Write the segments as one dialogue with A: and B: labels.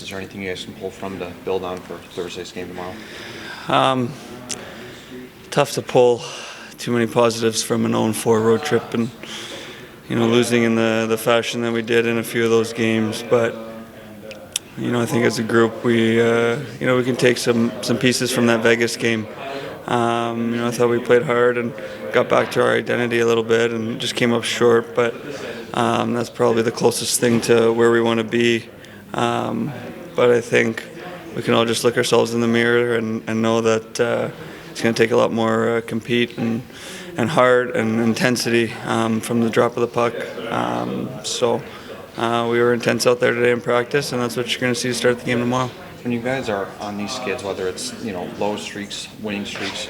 A: Is there anything you guys can pull from to build on for Thursday's game tomorrow?
B: Tough to pull too many positives from an 0-4 road trip and losing in the fashion that we did in a few of those games. But I think as a group we can take some pieces from that Vegas game. I thought we played hard and got back to our identity a little bit and just came up short. But that's probably the closest thing to where we want to be. But I think we can all just look ourselves in the mirror and know that it's going to take a lot more compete and heart and intensity from the drop of the puck. So we were intense out there today in practice, and that's what you're going to see to start the game tomorrow.
A: When you guys are on these skids, whether it's low streaks, winning streaks,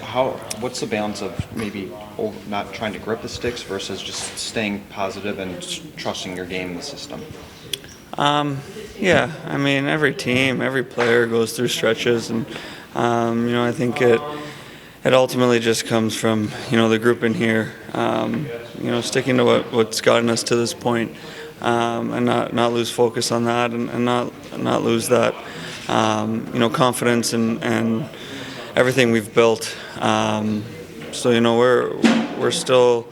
A: what's the balance of maybe not trying to grip the sticks versus just staying positive and trusting your game in the system?
B: Yeah, I mean every team, every player goes through stretches, and I think it ultimately just comes from the group in here, sticking to what's gotten us to this point, and not lose focus on that, and not lose that confidence and everything we've built. So we're still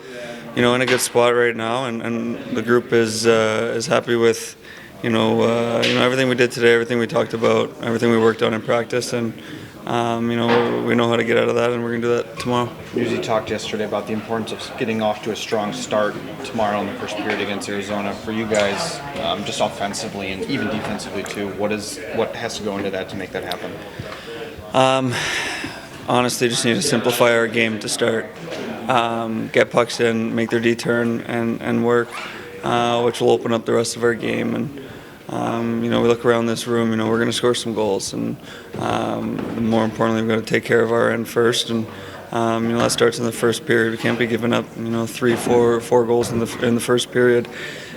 B: in a good spot right now, and the group is happy with everything we did today, everything we talked about, everything we worked on in practice, and we know how to get out of that, and we're going to do that tomorrow.
A: You talked yesterday about the importance of getting off to a strong start tomorrow in the first period against Arizona. For you guys, just offensively and even defensively too, what has to go into that to make that happen?
B: Honestly, just need to simplify our game to start. Get pucks in, make their D-turn, and work, which will open up the rest of our game. And we look around this room, we're going to score some goals, and more importantly, we've got to take care of our end first, and that starts in the first period. We can't be giving up 3, 4 goals in the first period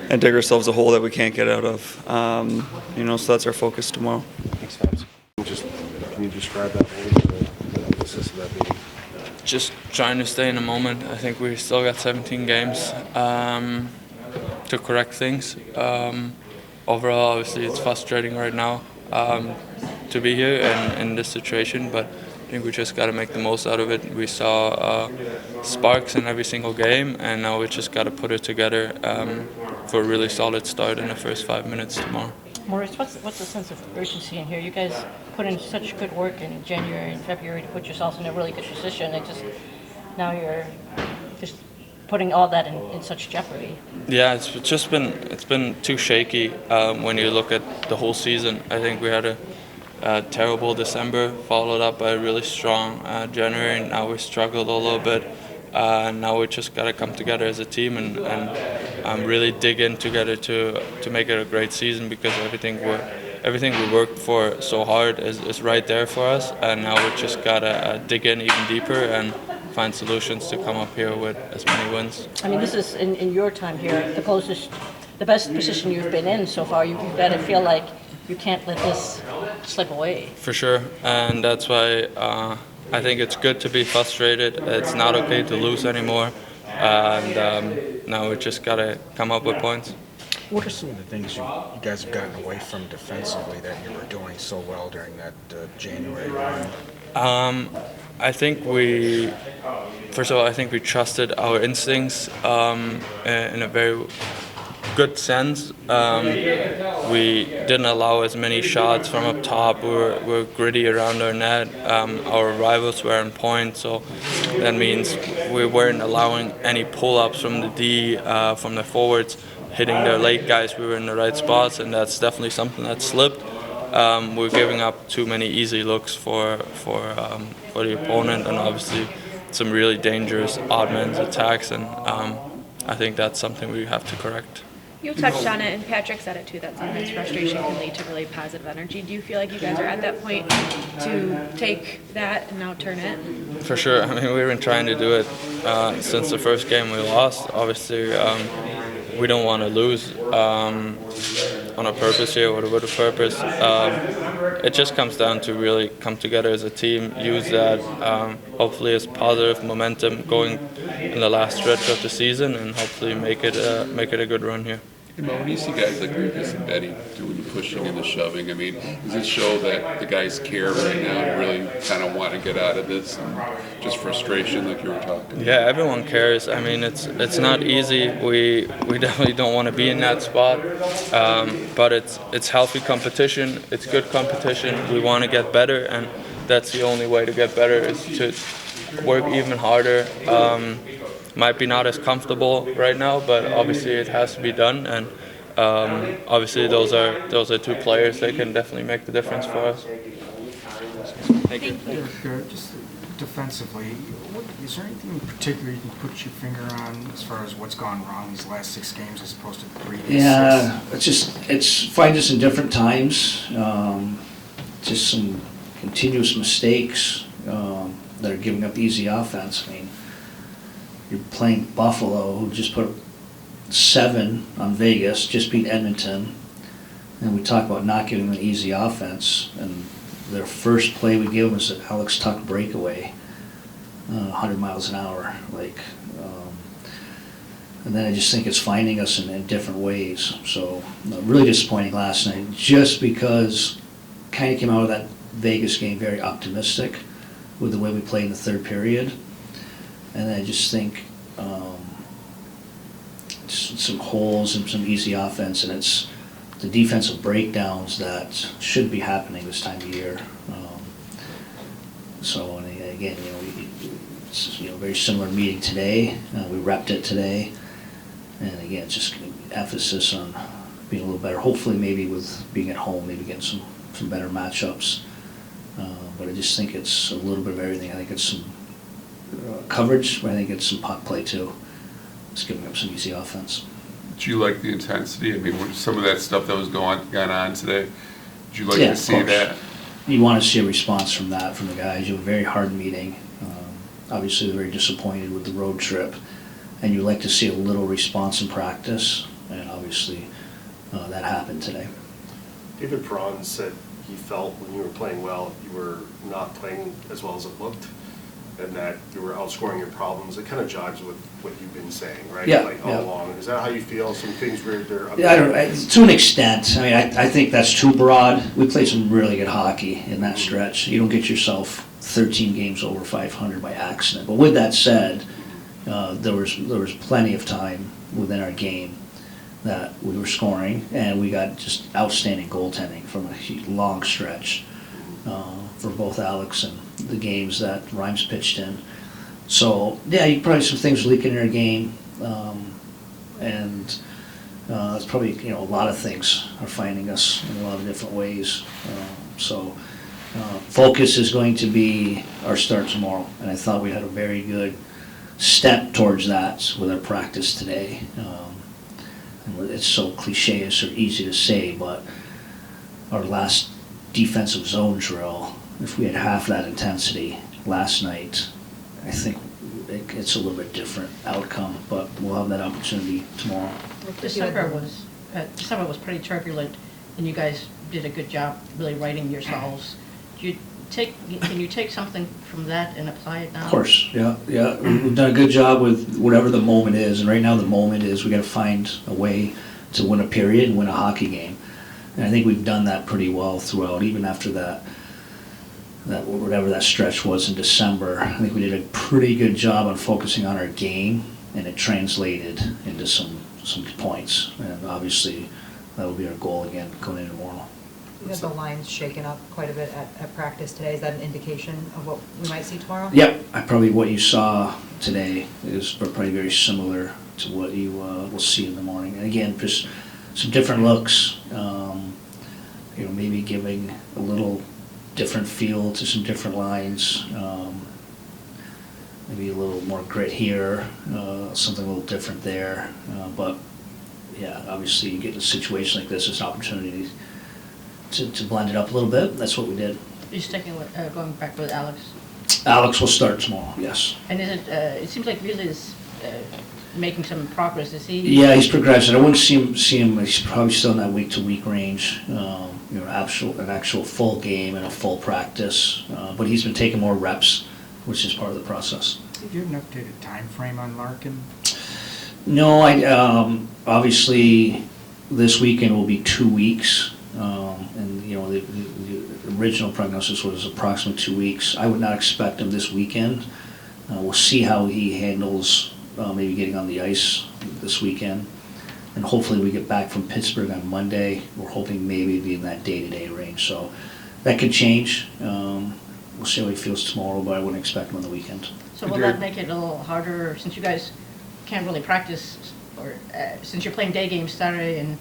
B: and dig ourselves a hole that we can't get out of. So that's our focus tomorrow.
A: Thanks, Fabs.
C: Can you describe that a little bit, the emphasis of that meeting?
D: Just trying to stay in the moment. I think we still got 17 games to correct things. Overall, obviously, it's frustrating right now to be here in this situation, but I think we just got to make the most out of it. We saw sparks in every single game, and now we just got to put it together for a really solid start in the first 5 minutes tomorrow.
E: Maurice, what's the sense of urgency in here? You guys put in such good work in January and February to put yourselves in a really good position, and now you're just putting all that in such jeopardy.
D: Yeah, it's been too shaky when you look at the whole season. I think we had a terrible December, followed up by a really strong January, and now we struggled a little bit. Now we just got to come together as a team and really dig in together to make it a great season, because everything we worked for so hard is right there for us, and now we just got to dig in even deeper and find solutions to come up here with as many wins.
E: I mean, this is, in your time here, the best position you've been in so far. You've got to feel like you can't let this slip away.
D: For sure, and that's why I think it's good to be frustrated. It's not okay to lose anymore, and now we just got to come up with points.
C: What are some of the things you guys have gotten away from defensively that you were doing so well during that January run?
D: I think we trusted our instincts in a very good sense. We didn't allow as many shots from up top. We were gritty around our net. Our rivals were on point, so that means we weren't allowing any pull-ups from the D, from the forwards, hitting their late guys. We were in the right spots, and that's definitely something that slipped. We're giving up too many easy looks for the opponent, and obviously some really dangerous odd man's attacks, and I think that's something we have to correct.
F: You touched on it, and Patrick said it too, that sometimes frustration can lead to really positive energy. Do you feel like you guys are at that point to take that and now turn it?
D: For sure. I mean, we've been trying to do it since the first game we lost. Obviously, we don't want to lose on a purpose here or with a purpose. It just comes down to really come together as a team, use that hopefully as positive momentum going in the last stretch of the season, and hopefully make it a good run here.
G: But when you see guys like Lucas and Betty doing the pushing and the shoving, I mean, does it show that the guys care right now and really kind of want to get out of this and just frustration like you were talking?
D: Yeah, everyone cares. I mean, it's not easy. We definitely don't want to be in that spot, but it's healthy competition. It's good competition. We want to get better, and that's the only way to get better is to work even harder. Might be not as comfortable right now, but obviously it has to be done. And obviously those are two players that can definitely make the difference for us.
C: Derek, just defensively, is there anything in particular you can put your finger on as far as what's gone wrong these last 6 games as opposed to the previous 6?
H: Yeah, it's find us in different times. Just some continuous mistakes that are giving up easy offense. I mean, you're playing Buffalo, who just put 7 on Vegas, just beat Edmonton, and we talk about not giving them an easy offense, and their first play we gave them was an Alex Tuck breakaway, 100 miles an hour, and then I just think it's finding us in different ways. So really disappointing last night, just because kind of came out of that Vegas game very optimistic with the way we played in the third period. And I just think some holes and some easy offense, and it's the defensive breakdowns that should be happening this time of year. So, and again, it's a very similar meeting today. We repped it today, and again, just emphasis on being a little better. Hopefully, maybe with being at home, maybe getting some better matchups. But I just think it's a little bit of everything. I think it's some coverage, but I think it's some puck play too. It's giving up some easy offense.
G: Did you like the intensity? I mean, some of that stuff that was going on today, did you like
H: Yeah,
G: to see that?
H: You want to see a response from that, from the guys. You have a very hard meeting. Obviously, they're very disappointed with the road trip, and you like to see a little response in practice, and obviously that happened today.
I: David Perron said he felt when you were playing well, you were not playing as well as it looked, and that you were outscoring your problems. It kind of jives with what you've been saying, right?
H: Yeah,
I: Like all along. Is that how you feel? Some things where they're...
H: Yeah, to an extent. I mean, I think that's too broad. We played some really good hockey in that stretch. You don't get yourself 13 games over 500 by accident. But with that said, there was plenty of time within our game that we were scoring, and we got just outstanding goaltending from a long stretch for both Alex and the games that Rhymes pitched in. So, yeah, you probably some things leaking in our game, and it's probably, a lot of things are finding us in a lot of different ways. Focus is going to be our start tomorrow, and I thought we had a very good step towards that with our practice today. And it's so cliche-ish or easy to say, but our last defensive zone drill, if we had half that intensity last night, I think it's a little bit different outcome, but we'll have that opportunity tomorrow.
E: December was pretty turbulent, and you guys did a good job really righting yourselves. Can you take something from that and apply it now?
H: Of course, yeah. We've done a good job with whatever the moment is, and right now the moment is we got to find a way to win a period and win a hockey game. And I think we've done that pretty well throughout, even after that whatever that stretch was in December. I think we did a pretty good job on focusing on our game, and it translated into some points. And obviously, that will be our goal again going into tomorrow.
J: You had the lines shaken up quite a bit at practice today. Is that an indication of what we might see tomorrow?
H: Yep, probably what you saw today is probably very similar to what you will see in the morning. And again, just some different looks, maybe giving a little different feel to some different lines, maybe a little more grit here, something a little different there. But yeah, obviously you get in a situation like this, it's an opportunity to blend it up a little bit. That's what we did.
E: You're sticking with going back with Alex?
H: Alex will start tomorrow, yes.
E: And is it seems like Really is making some progress. Is he?
H: Yeah, he's progressing. I wouldn't see him. He's probably still in that week-to-week range. An actual full game and a full practice. But he's been taking more reps, which is part of the process.
C: Did you have an updated time frame on Larkin?
H: No, obviously this weekend will be 2 weeks. And, you know, the original prognosis was approximately 2 weeks. I would not expect him this weekend. We'll see how he handles maybe getting on the ice this weekend. And hopefully we get back from Pittsburgh on Monday. We're hoping maybe be in that day-to-day range. So that could change. We'll see how he feels tomorrow, but I wouldn't expect him on the weekend.
E: So will that make it a little harder, since you guys can't really practice, or since you're playing day games Saturday and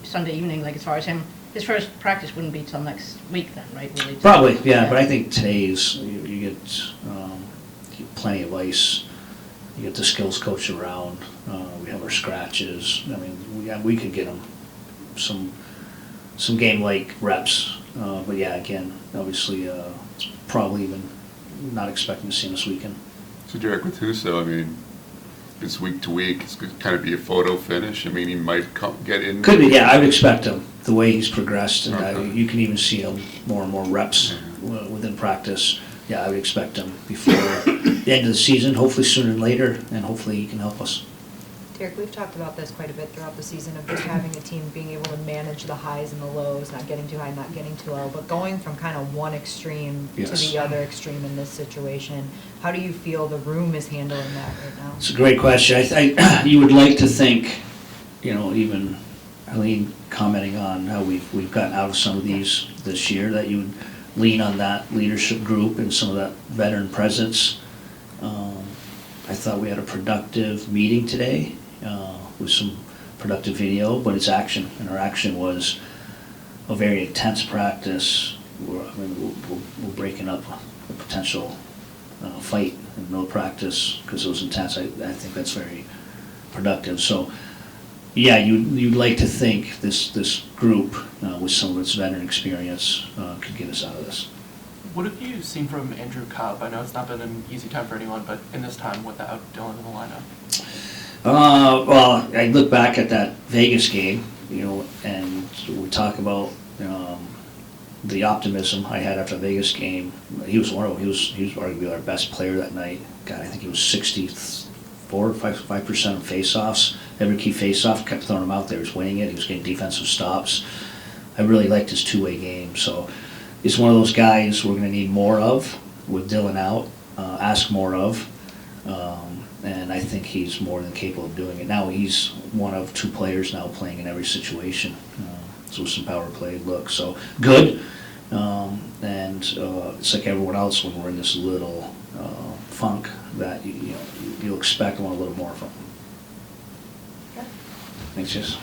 E: Sunday evening, like as far as him, his first practice wouldn't be till next week then, right? Really?
H: Probably, yeah, but I think today's, you get plenty of ice, you get the skills coach around, we have our scratches, I mean, we could get him some game-like reps, but yeah, again, obviously, probably even not expecting to see him this weekend.
G: So Derek, with Husso, I mean, it's week to week, it's going to kind of be a photo finish. I mean, he might get in.
H: Could be, yeah, I would expect him, the way he's progressed, and
G: Okay.
H: you can even see him more and more reps within practice. Yeah, I would expect him before the end of the season, hopefully sooner than later, and hopefully he can help us.
J: Derek, we've talked about this quite a bit throughout the season of just having a team being able to manage the highs and the lows, not getting too high, not getting too low, but going from kind of one extreme to
H: Yes.
J: the other extreme in this situation. How do you feel the room is handling that right now?
H: It's a great question. You would like to think, you know, even Helene commenting on how we've gotten out of some of these this year, that you would lean on that leadership group and some of that veteran presence. I thought we had a productive meeting today with some productive video, but it's action, and our action was a very intense practice. We're breaking up a potential fight in the middle of practice because it was intense. I think that's very productive. So, yeah, you'd like to think this group with some of its veteran experience could get us out of this.
K: What have you seen from Andrew Cobb? I know it's not been an easy time for anyone, but in this time without Dylan in the lineup.
H: Well, I look back at that Vegas game, you know, and we talk about the optimism I had after the Vegas game. He was arguably our best player that night. God, I think he was 5% of face-offs. Every key face-off, kept throwing him out there. He was winning it. He was getting defensive stops. I really liked his two-way game. So he's one of those guys we're going to need more of with Dylan out, ask more of. And I think he's more than capable of doing it. Now he's one of two players now playing in every situation. So some power play look. So good. And it's like everyone else when we're in this little funk that you'll expect a little more from. Thanks, Jess.